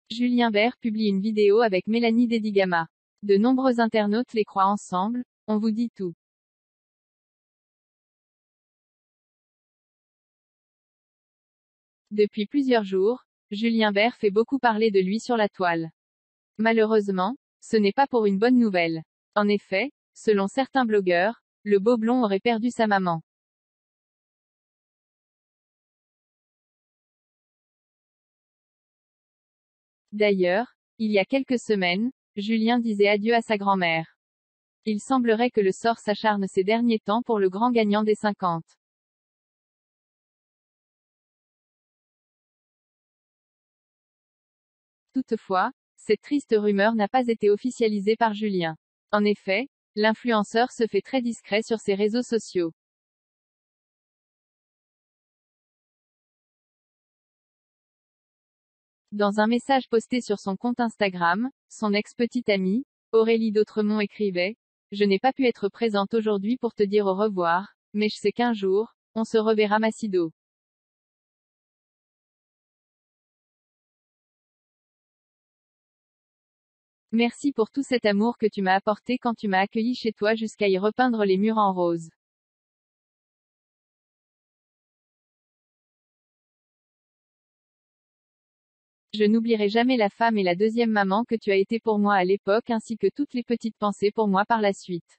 Julien Bert publie une vidéo avec Mélanie Dedigama. De nombreux internautes les croient ensemble, on vous dit tout. Depuis plusieurs jours, Julien Bert fait beaucoup parler de lui sur la toile. Malheureusement, ce n'est pas pour une bonne nouvelle. En effet, selon certains blogueurs, le beau blond aurait perdu sa maman. D'ailleurs, il y a quelques semaines, Julien disait adieu à sa grand-mère. Il semblerait que le sort s'acharne ces derniers temps pour le grand gagnant des 50. Toutefois, cette triste rumeur n'a pas été officialisée par Julien. En effet, l'influenceur se fait très discret sur ses réseaux sociaux. Dans un message posté sur son compte Instagram, son ex-petite amie, Aurélie d'Autremont écrivait: « Je n'ai pas pu être présente aujourd'hui pour te dire au revoir, mais je sais qu'un jour, on se reverra Massido. Merci pour tout cet amour que tu m'as apporté quand tu m'as accueilli chez toi jusqu'à y repeindre les murs en rose. Je n'oublierai jamais la femme et la deuxième maman que tu as été pour moi à l'époque ainsi que toutes les petites pensées pour moi par la suite.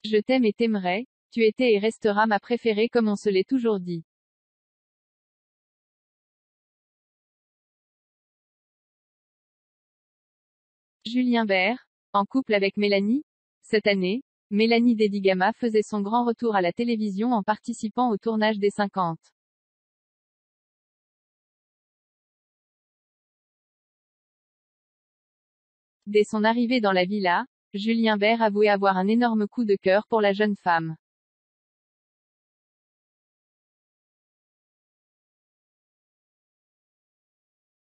Je t'aime et t'aimerai, tu étais et resteras ma préférée comme on se l'est toujours dit. » Julien Bert, en couple avec Mélanie? Cette année, Mélanie Dedigama faisait son grand retour à la télévision en participant au tournage des 50. Dès son arrivée dans la villa, Julien Bert avouait avoir un énorme coup de cœur pour la jeune femme.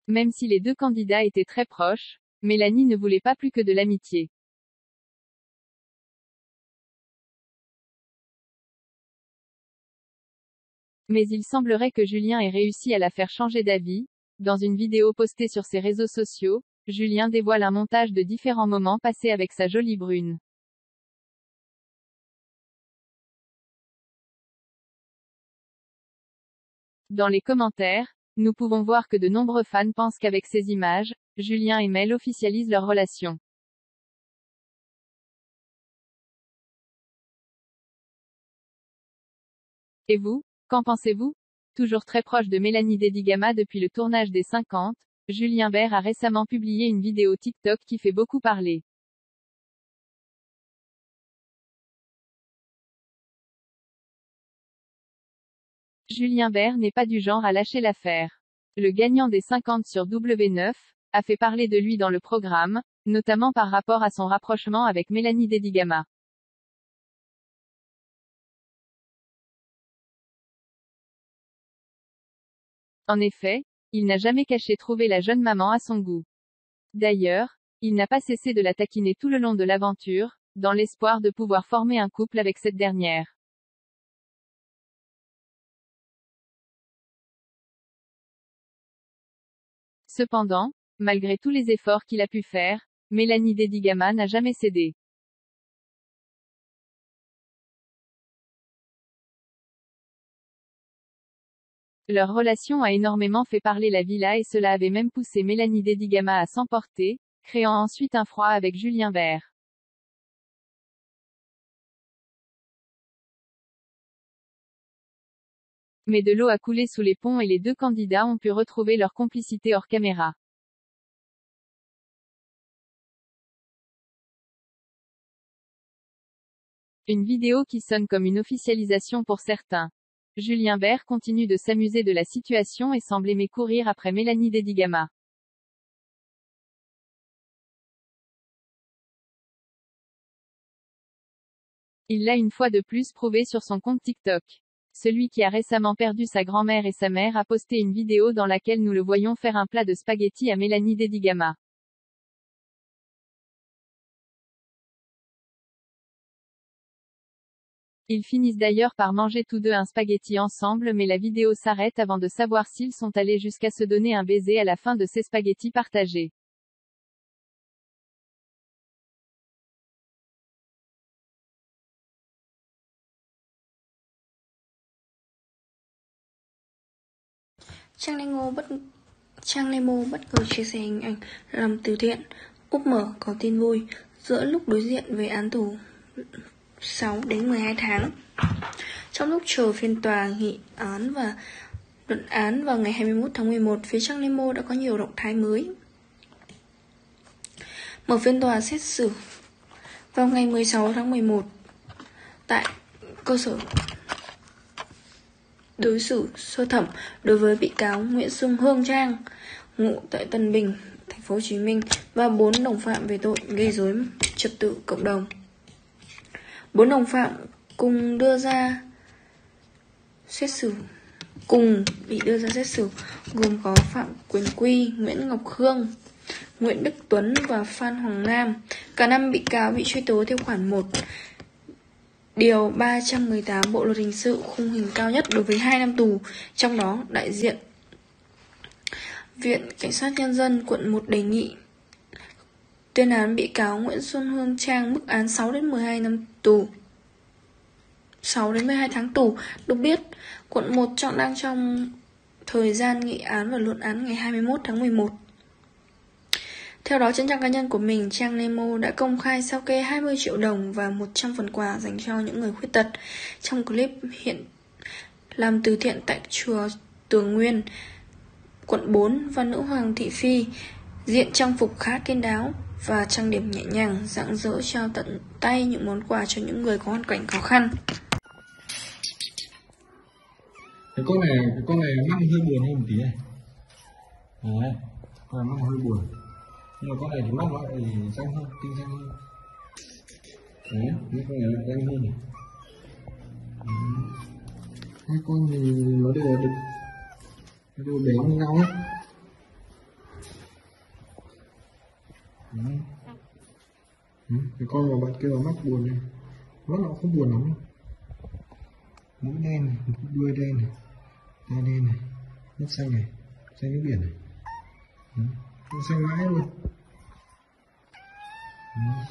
Même si les deux candidats étaient très proches, Mélanie ne voulait pas plus que de l'amitié. Mais il semblerait que Julien ait réussi à la faire changer d'avis. Dans une vidéo postée sur ses réseaux sociaux, Julien dévoile un montage de différents moments passés avec sa jolie brune. Dans les commentaires, nous pouvons voir que de nombreux fans pensent qu'avec ces images, Julien et Mel officialisent leur relation. Et vous, qu'en pensez-vous? Toujours très proche de Mélanie Dedigama depuis le tournage des 50, Julien Bert a récemment publié une vidéo TikTok qui fait beaucoup parler. Julien Bert n'est pas du genre à lâcher l'affaire. Le gagnant des 50 sur W9 a fait parler de lui dans le programme, notamment par rapport à son rapprochement avec Mélanie Dedigama. En effet, il n'a jamais caché trouver la jeune maman à son goût. D'ailleurs, il n'a pas cessé de la taquiner tout le long de l'aventure, dans l'espoir de pouvoir former un couple avec cette dernière. Cependant, malgré tous les efforts qu'il a pu faire, Mélanie Dedigama n'a jamais cédé. Leur relation a énormément fait parler la villa et cela avait même poussé Mélanie Dedigama à s'emporter, créant ensuite un froid avec Julien Bert. Mais de l'eau a coulé sous les ponts et les deux candidats ont pu retrouver leur complicité hors caméra. Une vidéo qui sonne comme une officialisation pour certains. Julien Bert continue de s'amuser de la situation et semble aimer courir après Mélanie Dedigama. Il l'a une fois de plus prouvé sur son compte TikTok. Celui qui a récemment perdu sa grand-mère et sa mère a posté une vidéo dans laquelle nous le voyons faire un plat de spaghettis à Mélanie Dedigama. Ils finissent d'ailleurs par manger tous deux un spaghetti ensemble, mais la vidéo s'arrête avant de savoir s'ils sont allés jusqu'à se donner un baiser à la fin de ces spaghettis partagés. Trang Nemo bất ngờ chia sẻ hình ảnh làm từ thiện. Úp mở có tin vui giữa lúc đối diện với án tù 6 đến 12 tháng. Trong lúc chờ phiên tòa nghị án và luận án vào ngày 21 tháng 11, phía Trang Nemo đã có nhiều động thái mới. Mở phiên tòa xét xử vào ngày 16 tháng 11 tại cơ sở đối xử sơ thẩm đối với bị cáo Nguyễn Xuân Hương Trang, ngụ tại Tân Bình, thành phố Hồ Chí Minh và 4 đồng phạm về tội gây rối trật tự cộng đồng. 4 đồng phạm cùng bị đưa ra xét xử gồm có Phạm Quyền Quy, Nguyễn Ngọc Khương, Nguyễn Đức Tuấn và Phan Hoàng Nam. Cả 5 bị cáo bị truy tố theo khoản 1 điều 318 Bộ luật hình sự, khung hình cao nhất đối với 2 năm tù. Trong đó, đại diện Viện Kiểm sát Nhân dân quận 1 đề nghị tuyên án bị cáo Nguyễn Xuân Hương Trang mức án 6 đến 12 năm tù. 6 đến 12 tháng tù. Được biết, quận 1 đang trong thời gian nghị án và luận án ngày 21 tháng 11. Theo đó, trên trang cá nhân của mình, Trang Nemo đã công khai sao kê 20 triệu đồng và 100 phần quà dành cho những người khuyết tật. Trong clip hiện làm từ thiện tại chùa Tường Nguyên, quận 4, và nữ hoàng Thị Phi diện trang phục khá kín đáo và trang điểm nhẹ nhàng, rạng rỡ trao tận tay những món quà cho những người có hoàn cảnh khó khăn. Cái con này mắt hơi buồn hơn một tí này. Đấy, con này mắt hơi buồn. Nhưng mà con này thì mắt nó lại xanh hơn, tinh xanh hơn. Đấy, những con này lại xanh hơn này. Hai con thì nó đều bé như nhau hết. Cái con mà bạn kêu là mắt buồn này, mắt nó không buồn lắm. Mũi đen này, đuôi đen này, tai đen này, mắt xanh này, xanh nước biển này. Nó xanh mãi luôn. Đó.